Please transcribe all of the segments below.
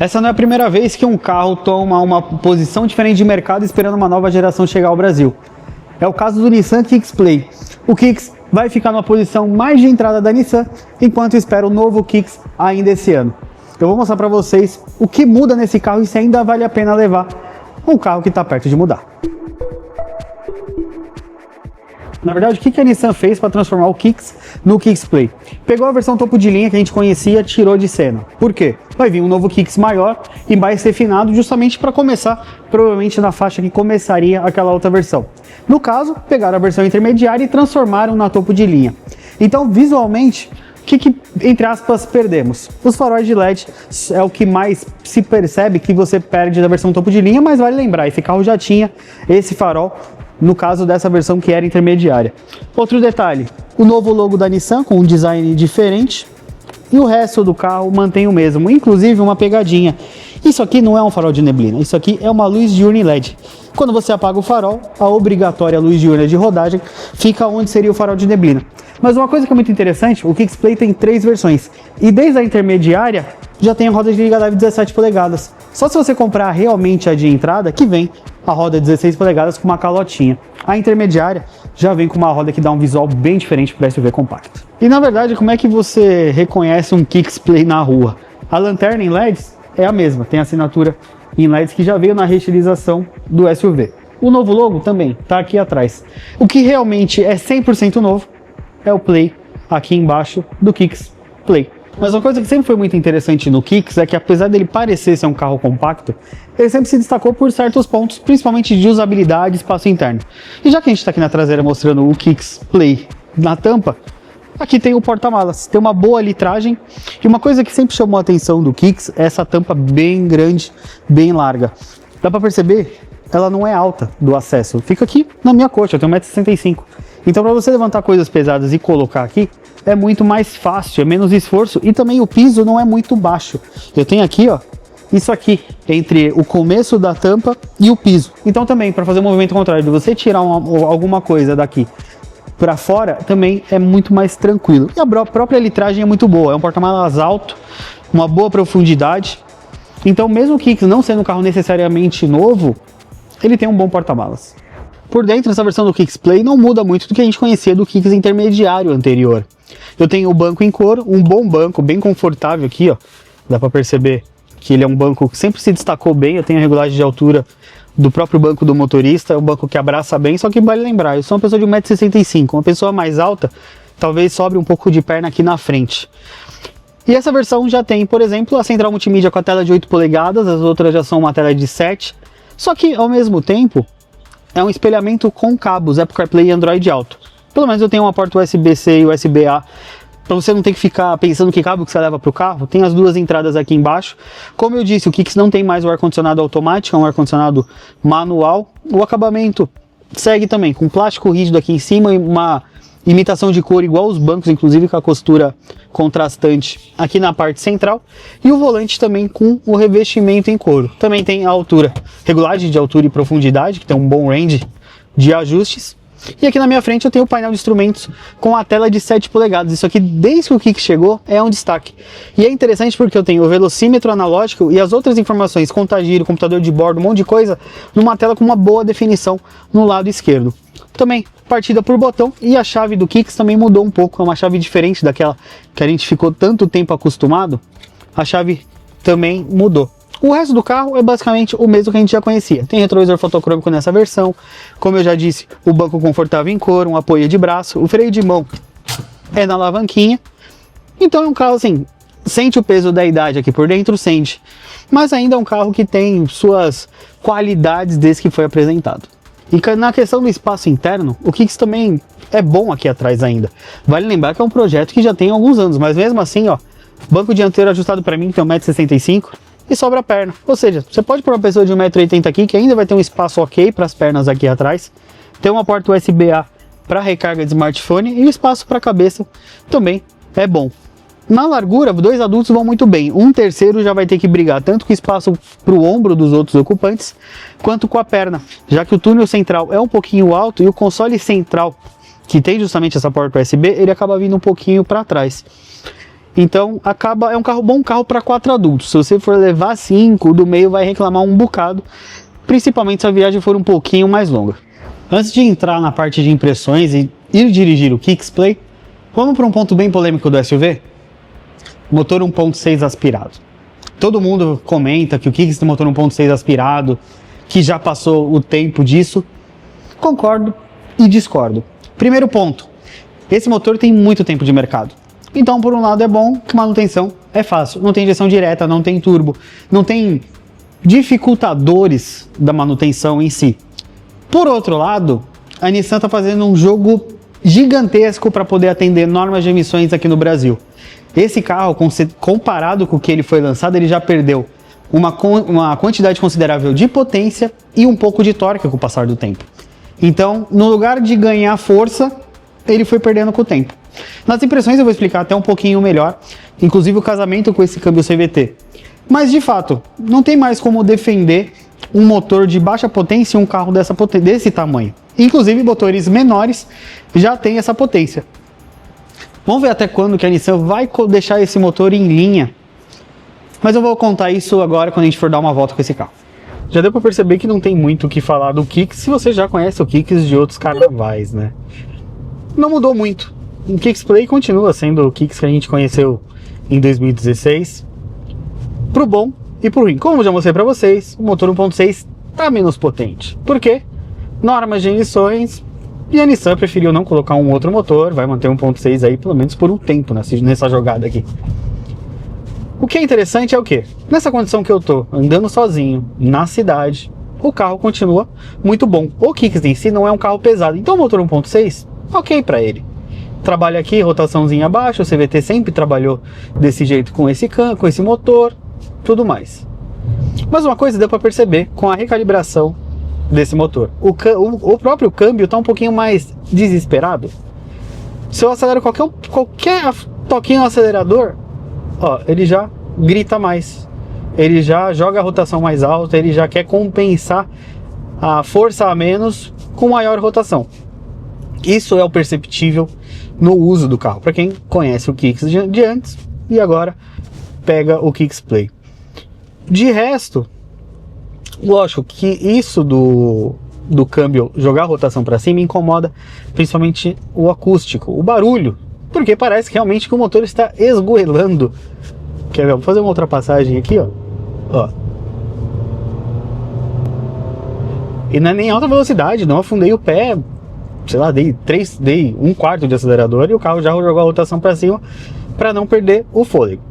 Essa não é a primeira vez que um carro toma uma posição diferente de mercado esperando uma nova geração chegar ao Brasil. É o caso do Nissan Kicks Play. O Kicks vai ficar numa posição mais de entrada da Nissan, enquanto espera o novo Kicks ainda esse ano. Eu vou mostrar para vocês o que muda nesse carro e se ainda vale a pena levar um carro que está perto de mudar. Na verdade, o que a Nissan fez para transformar o Kicks no Kicks Play? Pegou a versão topo de linha que a gente conhecia, tirou de cena. Por quê? Vai vir um novo Kicks maior e mais refinado, justamente para começar, provavelmente na faixa que começaria aquela outra versão. No caso, pegaram a versão intermediária e transformaram na topo de linha. Então, visualmente, o que, entre aspas, perdemos? Os faróis de LED é o que mais se percebe que você perde da versão topo de linha, mas vale lembrar, esse carro já tinha esse farol, no caso dessa versão que era intermediária. Outro detalhe, o novo logo da Nissan com um design diferente e o resto do carro mantém o mesmo, inclusive uma pegadinha. Isso aqui não é um farol de neblina, isso aqui é uma luz diurna LED. Quando você apaga o farol, a obrigatória luz diurna de rodagem fica onde seria o farol de neblina. Mas uma coisa que é muito interessante, o Kicks Play tem 3 versões e desde a intermediária já tem a roda de liga leve 17 polegadas. Só se você comprar realmente a de entrada que vem a roda 16 polegadas com uma calotinha. A intermediária já vem com uma roda que dá um visual bem diferente para SUV compacto. E na verdade, como é que você reconhece um Kicks Play na rua? A lanterna em LEDs é a mesma, tem assinatura em LEDs que já veio na reestilização do SUV. O novo logo também está aqui atrás. O que realmente é 100% novo é o Play aqui embaixo do Kicks Play. Mas uma coisa que sempre foi muito interessante no Kicks é que, apesar dele parecer ser um carro compacto, ele sempre se destacou por certos pontos, principalmente de usabilidade e espaço interno. E já que a gente está aqui na traseira mostrando o Kicks Play na tampa, aqui tem o porta-malas, tem uma boa litragem, e uma coisa que sempre chamou a atenção do Kicks é essa tampa bem grande, bem larga. Dá para perceber, ela não é alta do acesso, fica aqui na minha coxa, eu tenho 1,65 m. Então, para você levantar coisas pesadas e colocar aqui, é muito mais fácil, é menos esforço e também o piso não é muito baixo. Eu tenho aqui, ó, isso aqui, entre o começo da tampa e o piso. Então também, para fazer o movimento contrário, de você tirar alguma coisa daqui para fora, também é muito mais tranquilo. E a própria litragem é muito boa, é um porta-malas alto, uma boa profundidade. Então mesmo o Kicks não sendo um carro necessariamente novo, ele tem um bom porta-malas. Por dentro, essa versão do Kicks Play não muda muito do que a gente conhecia do Kicks intermediário anterior. Eu tenho o banco em couro, um bom banco, bem confortável aqui, ó. Dá para perceber que ele é um banco que sempre se destacou bem. Eu tenho a regulagem de altura do próprio banco do motorista, é um banco que abraça bem, só que vale lembrar, eu sou uma pessoa de 1,65 m, uma pessoa mais alta, talvez sobre um pouco de perna aqui na frente. E essa versão já tem, por exemplo, a central multimídia com a tela de 8 polegadas, as outras já são uma tela de 7, só que ao mesmo tempo é um espelhamento com cabos Apple CarPlay e Android Auto. Pelo menos eu tenho uma porta USB-C e USB-A, para você não ter que ficar pensando que cabo que você leva para o carro. Tem as duas entradas aqui embaixo. Como eu disse, o Kicks não tem mais o ar-condicionado automático, é um ar-condicionado manual. O acabamento segue também com plástico rígido aqui em cima e uma imitação de cor igual os bancos, inclusive com a costura contrastante aqui na parte central, e o volante também com o revestimento em couro. Também tem a altura, regulagem de altura e profundidade, que tem um bom range de ajustes. E aqui na minha frente eu tenho o painel de instrumentos com a tela de 7 polegadas. Isso aqui, desde que o Kicks chegou, é um destaque. E é interessante porque eu tenho o velocímetro analógico e as outras informações, contagiro, computador de bordo, um monte de coisa, numa tela com uma boa definição no lado esquerdo. Também partida por botão, e a chave do Kicks também mudou um pouco, é uma chave diferente daquela que a gente ficou tanto tempo acostumado. A chave também mudou. O resto do carro é basicamente o mesmo que a gente já conhecia. Tem retrovisor fotocrômico nessa versão, como eu já disse, o banco confortável em couro, um apoio de braço, o freio de mão é na alavanquinha. Então é um carro assim, sente o peso da idade aqui por dentro, sente, mas ainda é um carro que tem suas qualidades desde que foi apresentado. E na questão do espaço interno, o Kicks também é bom aqui atrás ainda. Vale lembrar que é um projeto que já tem alguns anos, mas mesmo assim, ó, banco dianteiro ajustado para mim, que tem 1,65 m, e sobra a perna. Ou seja, você pode pôr uma pessoa de 1,80 m aqui, que ainda vai ter um espaço ok para as pernas aqui atrás. Tem uma porta USB-A para recarga de smartphone e o espaço para a cabeça também é bom. Na largura, 2 adultos vão muito bem. Um terceiro já vai ter que brigar tanto com o espaço para o ombro dos outros ocupantes, quanto com a perna, já que o túnel central é um pouquinho alto e o console central, que tem justamente essa porta USB, ele acaba vindo um pouquinho para trás. Então é um bom carro para 4 adultos. Se você for levar 5, o do meio vai reclamar um bocado, principalmente se a viagem for um pouquinho mais longa. Antes de entrar na parte de impressões e ir dirigir o Kicks Play, vamos para um ponto bem polêmico do SUV? Motor 1.6 aspirado. Todo mundo comenta que o Kicks tem motor 1.6 aspirado, que já passou o tempo disso. Concordo e discordo. Primeiro ponto, esse motor tem muito tempo de mercado. Então, por um lado é bom que manutenção é fácil. Não tem injeção direta, não tem turbo, não tem dificultadores da manutenção em si. Por outro lado, a Nissan está fazendo um jogo gigantesco para poder atender normas de emissões aqui no Brasil. Esse carro, comparado com o que ele foi lançado, ele já perdeu uma quantidade considerável de potência e um pouco de torque com o passar do tempo. Então, no lugar de ganhar força, ele foi perdendo com o tempo. Nas impressões eu vou explicar até um pouquinho melhor, inclusive o casamento com esse câmbio CVT. Mas, de fato, não tem mais como defender um motor de baixa potência e um carro desse tamanho. Inclusive, motores menores já têm essa potência. Vamos ver até quando que a Nissan vai deixar esse motor em linha. Mas eu vou contar isso agora quando a gente for dar uma volta com esse carro. Já deu para perceber que não tem muito o que falar do Kicks se você já conhece o Kicks de outros carnavais, né? Não mudou muito. O Kicks Play continua sendo o Kicks que a gente conheceu em 2016. Pro bom e pro ruim. Como eu já mostrei para vocês, o motor 1.6 tá menos potente. Por quê? Normas de emissões. E a Nissan preferiu não colocar um outro motor, vai manter 1.6 aí pelo menos por um tempo nessa jogada aqui. O que é interessante é o quê? Nessa condição que eu tô, andando sozinho, na cidade, o carro continua muito bom. O Kicks em si não é um carro pesado, então o motor 1.6, ok para ele. Trabalha aqui, rotaçãozinha abaixo, o CVT sempre trabalhou desse jeito com esse motor, tudo mais. Mas uma coisa deu para perceber com a recalibração desse motor. O próprio câmbio está um pouquinho mais desesperado. Se eu acelero qualquer toquinho no acelerador, ó, ele já grita mais. Ele já joga a rotação mais alta, ele já quer compensar a força a menos com maior rotação. Isso é o perceptível no uso do carro. Para quem conhece o Kicks de antes e agora pega o Kicks Play. De resto, lógico que isso do câmbio jogar a rotação para cima incomoda principalmente o acústico, o barulho, porque parece realmente que o motor está esgoelando. Quer ver? Vou fazer uma ultrapassagem aqui, ó. E não é nem alta velocidade, não afundei o pé, sei lá, dei 1/4 de acelerador e o carro já jogou a rotação para cima para não perder o fôlego.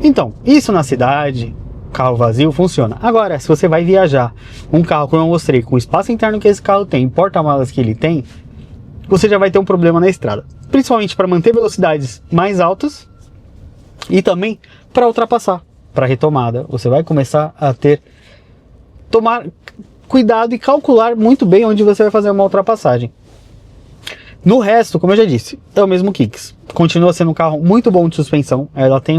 Então, isso na cidade, carro vazio, funciona. Agora, se você vai viajar, um carro como eu mostrei, com o espaço interno que esse carro tem, porta-malas que ele tem, você já vai ter um problema na estrada. Principalmente para manter velocidades mais altas e também para ultrapassar, para retomada. Você vai começar a tomar cuidado e calcular muito bem onde você vai fazer uma ultrapassagem. No resto, como eu já disse, é o mesmo Kicks. Continua sendo um carro muito bom de suspensão. Ela tem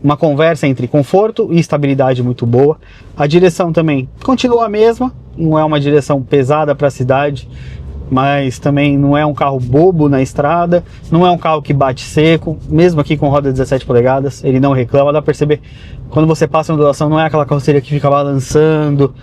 uma conversa entre conforto e estabilidade muito boa. A direção também continua a mesma. Não é uma direção pesada para a cidade, mas também não é um carro bobo na estrada. Não é um carro que bate seco. Mesmo aqui com roda 17 polegadas, ele não reclama. Dá para perceber, quando você passa na ondulação, não é aquela carroceria que fica balançando,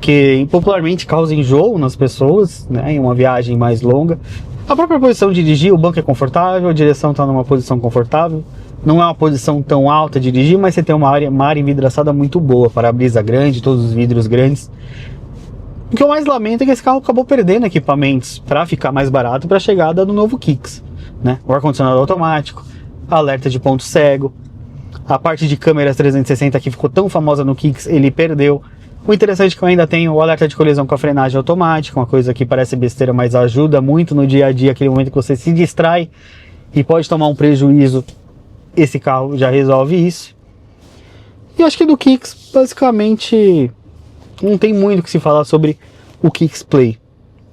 que popularmente causa enjoo nas pessoas, né, em uma viagem mais longa. A própria posição de dirigir, o banco é confortável, a direção está numa posição confortável. Não é uma posição tão alta de dirigir, mas você tem uma área envidraçada muito boa, para-brisa grande, todos os vidros grandes. O que eu mais lamento é que esse carro acabou perdendo equipamentos para ficar mais barato para a chegada do novo Kicks, né? O ar-condicionado automático, alerta de ponto cego, a parte de câmeras 360 que ficou tão famosa no Kicks, ele perdeu. O interessante é que eu ainda tenho o alerta de colisão com a frenagem automática, uma coisa que parece besteira, mas ajuda muito no dia a dia, aquele momento que você se distrai e pode tomar um prejuízo. Esse carro já resolve isso. E eu acho que do Kicks, basicamente, não tem muito o que se falar sobre o Kicks Play.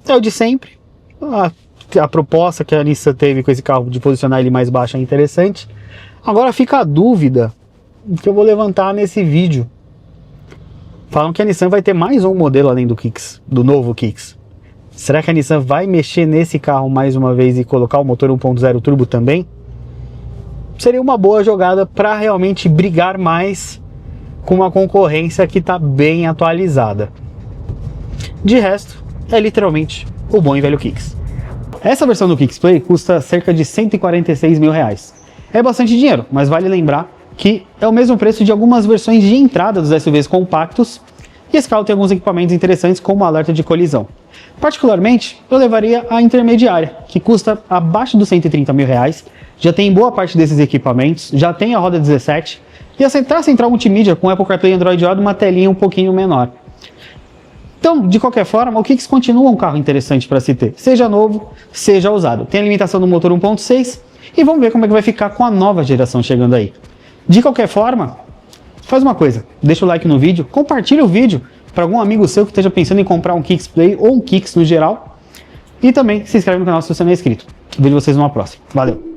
É o de sempre. A proposta que a Nissan teve com esse carro de posicionar ele mais baixo é interessante. Agora fica a dúvida que eu vou levantar nesse vídeo. Falam que a Nissan vai ter mais um modelo além do Kicks, do novo Kicks. Será que a Nissan vai mexer nesse carro mais uma vez e colocar o motor 1.0 turbo também? seria uma boa jogada para realmente brigar mais com uma concorrência que está bem atualizada. De resto, é literalmente o bom e velho Kicks. Essa versão do Kicks Play custa cerca de 146 mil reais. É bastante dinheiro, mas vale lembrar que é o mesmo preço de algumas versões de entrada dos SUVs compactos, e esse carro tem alguns equipamentos interessantes como alerta de colisão. Particularmente, eu levaria a intermediária, que custa abaixo dos 130 mil reais, já tem boa parte desses equipamentos, já tem a roda 17, e a central multimídia com Apple CarPlay e Android Auto uma telinha um pouquinho menor. Então, de qualquer forma, o Kicks continua um carro interessante para se ter, seja novo, seja usado. Tem a limitação do motor 1.6 e vamos ver como é que vai ficar com a nova geração chegando aí. De qualquer forma, faz uma coisa, deixa o like no vídeo, compartilha o vídeo para algum amigo seu que esteja pensando em comprar um Kicks Play ou um Kicks no geral, e também se inscreve no canal se você não é inscrito. Vejo vocês numa próxima. Valeu!